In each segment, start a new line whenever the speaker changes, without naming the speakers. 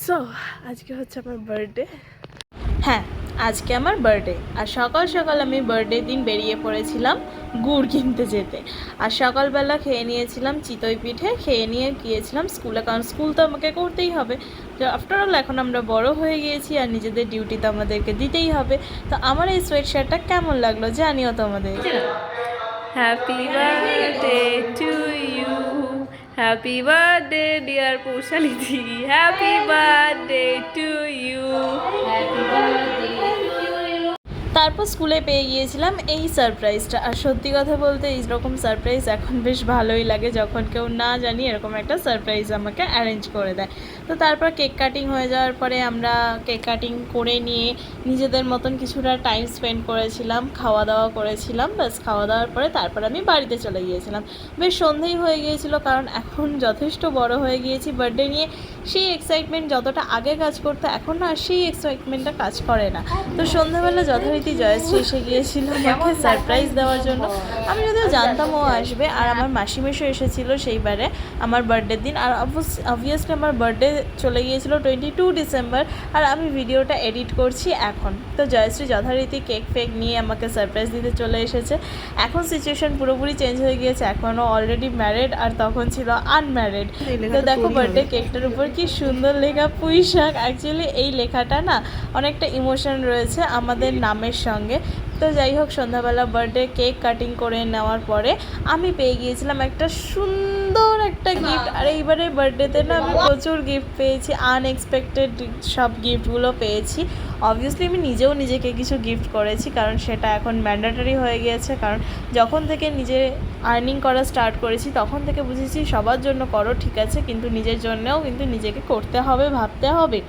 So আজকে হচ্ছে আমার বার্থডে।
হ্যাঁ, আজকে আমার বার্থডে। আর সকাল সকাল আমি বার্থডে দিন বেরিয়ে পড়েছিলাম গুড় কিনতে যেতে। আর সকালবেলা খেয়ে নিয়েছিলাম চিতই পিঠে, খেয়ে নিয়ে গিয়েছিলাম স্কুলে, কারণ স্কুল তো আমাকে করতেই হবে। তো আফটার অল এখন আমরা বড় হয়ে গিয়েছি আর নিজেদের ডিউটি তো আমাদেরকে দিতেই হবে। তো আমার এই সোয়েট শার্টটা কেমন লাগলো জানিও তোমাদের।
Happy birthday to you, happy birthday dear পৌশালিদি, happy birthday to you.
তারপর স্কুলে পেয়ে গিয়েছিলাম এই সারপ্রাইজটা। আর সত্যি কথা বলতে এইরকম সারপ্রাইজ এখন বেশ ভালোই লাগে, যখন কেউ না জানি এরকম একটা সারপ্রাইজ আমাকে অ্যারেঞ্জ করে দেয়। তো তারপর কেক কাটিং হয়ে যাওয়ার পরে আমরা কেক কাটিং করে নিয়ে নিজেদের মতন কিছুটা টাইম স্পেন্ড করেছিলাম, খাওয়া দাওয়া করেছিলাম। ব্যাস খাওয়া দাওয়ার পরে তারপর আমি বাড়িতে চলে গিয়েছিলাম। বেশ সন্ধেই হয়ে গিয়েছিল, কারণ এখন যথেষ্ট বড় হয়ে গিয়েছি। বার্থডে নিয়ে সেই এক্সাইটমেন্ট যতটা আগে কাজ করতো, এখন না সেই এক্সাইটমেন্টটা কাজ করে না। তো সন্ধ্যাবেলা যথারীতি জয়শ্রী এসে গিয়েছিল আমাকে সারপ্রাইজ দেওয়ার জন্য। আমি যদিও জানতাম ও আসবে, আর আমার মাসিমেশও এসেছিল সেইবারে আমার বার্থডের দিন। আর অবভিয়াসলি আমার বার্থডে চলে গিয়েছিল 22 ডিসেম্বর, আর আমি ভিডিওটা এডিট করছি এখন। তো জয়শ্রী যথারীতি কেক ফেক নিয়ে আমাকে সারপ্রাইজ দিতে চলে এসেছে। এখন সিচুয়েশন পুরোপুরি চেঞ্জ হয়ে গিয়েছে, এখনও অলরেডি ম্যারিড আর তখন ছিল আনম্যারিড। তো দেখো বার্থডে কেকটার উপর কি সুন্দর লেখা পুঁই শাক। অ্যাকচুয়ালি এই লেখাটা না অনেকটা ইমোশন রয়েছে আমাদের নামের সঙ্গে। তো যাই হোক, সন্ধ্যাবেলা বার্থডে কেক কাটিং করে নেওয়ার পরে আমি পেয়ে গিয়েছিলাম একটা সুন্দর একটা গিফট। আর এইবারে বার্থডেতে না আমি প্রচুর গিফট পেয়েছি, আনএক্সপেক্টেড সব গিফটগুলো পেয়েছি। অবভিয়াসলি আমি নিজেও নিজেকে কিছু গিফট করেছি, কারণ সেটা এখন ম্যান্ডেটরি হয়ে গিয়েছে। কারণ যখন থেকে নিজে আর্নিং করা স্টার্ট করেছি তখন থেকে বুঝেছি সবার জন্য করো ঠিক আছে, কিন্তু নিজের জন্যও কিন্তু নিজেকে করতে হবে, ভাবতে হবে।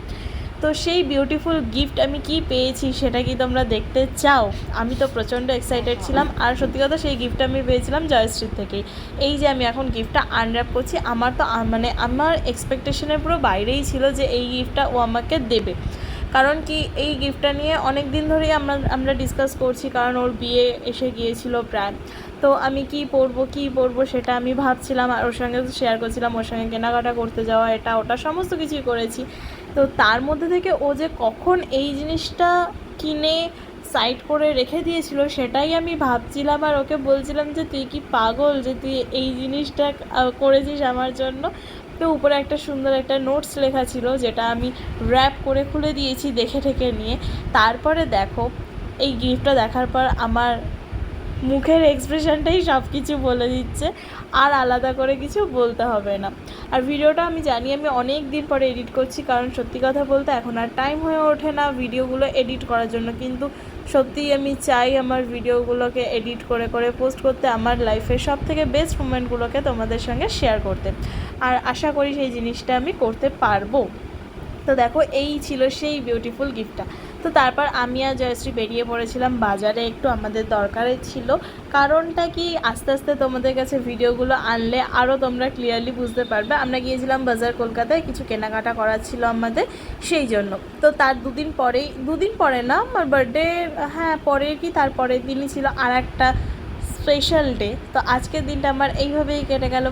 তো সেই বিউটিফুল গিফট আমি কি পেয়েছি সেটা কি তোমরা দেখতে চাও? আমি তো প্রচণ্ড এক্সাইটেড ছিলাম। আর সত্যি কথা, সেই গিফটটা আমি পেয়েছিলাম জয়শ্রীর থেকেই। এই যে আমি এখন গিফটটা আনর্যাপ করছি, আমার তো মানে আমার এক্সপেকটেশনের পুরো বাইরেই ছিল যে এই গিফটটা ও আমাকে দেবে। কারণ কি, এই গিফটটা নিয়ে অনেক দিন ধরেই আমরা ডিসকাস করছি, কারণ ওর বিয়ে এসে গিয়েছিল প্রায়। তো আমি কি পরবো সেটা আমি ভাবছিলাম, আর ওর সঙ্গে শেয়ার করছিলাম, ওর সঙ্গে কেনাকাটা করতে যাওয়া, এটা ওটা সমস্ত কিছুই করেছি। তো তার মধ্যে থেকে ও যে কখন এই জিনিসটা কিনে সাইড করে রেখে দিয়েছিল সেটাই আমি ভাবছিলাম, আর ওকে বলছিলাম যে তুই কি পাগল যে তুই এই জিনিসটা করেছিস আমার জন্য। তো উপরে একটা সুন্দর একটা নোটস লেখা ছিল, যেটা আমি র্যাপ করে খুলে দিয়েছি দেখে ঠেকে নিয়ে। তারপরে দেখো, এই গিফটটা দেখার পর আমার মুখের এক্সপ্রেশনটাই সব কিছু বলে দিচ্ছে, আর আলাদা করে কিছু বলতে হবে না। আর ভিডিওটা আমি জানি আমি অনেক দিন পরে এডিট করছি, কারণ সত্যি কথা বলতে এখন আর টাইম হয়ে ওঠে না ভিডিওগুলো এডিট করার জন্য। কিন্তু সত্যিই আমি চাই আমার ভিডিওগুলোকে এডিট করে করে পোস্ট করতে, আমার লাইফের সব থেকে বেস্ট মোমেন্টগুলোকে তোমাদের সঙ্গে শেয়ার করতে। আর আশা করি সেই জিনিসটা আমি করতে পারবো। তো দেখো, এই ছিল সেই বিউটিফুল গিফটটা। তো তারপর আমি আর জয়শ্রী বেরিয়ে পড়েছিলাম বাজারে, একটু আমাদের দরকারে ছিল। কারণটা কি, আস্তে আস্তে তোমাদের কাছে ভিডিওগুলো আনলে আরও তোমরা ক্লিয়ারলি বুঝতে পারবে। আমরা গিয়েছিলাম বাজার কলকাতায়, কিছু কেনাকাটা করার ছিল আমাদের, সেই জন্য। তো তার দুদিন পরে না আমার বার্থডে, হ্যাঁ পরের কি তার পরের দিনই ছিল আর একটা স্পেশাল ডে। তো আজকের দিনটা আমার এইভাবেই কেটে গেল।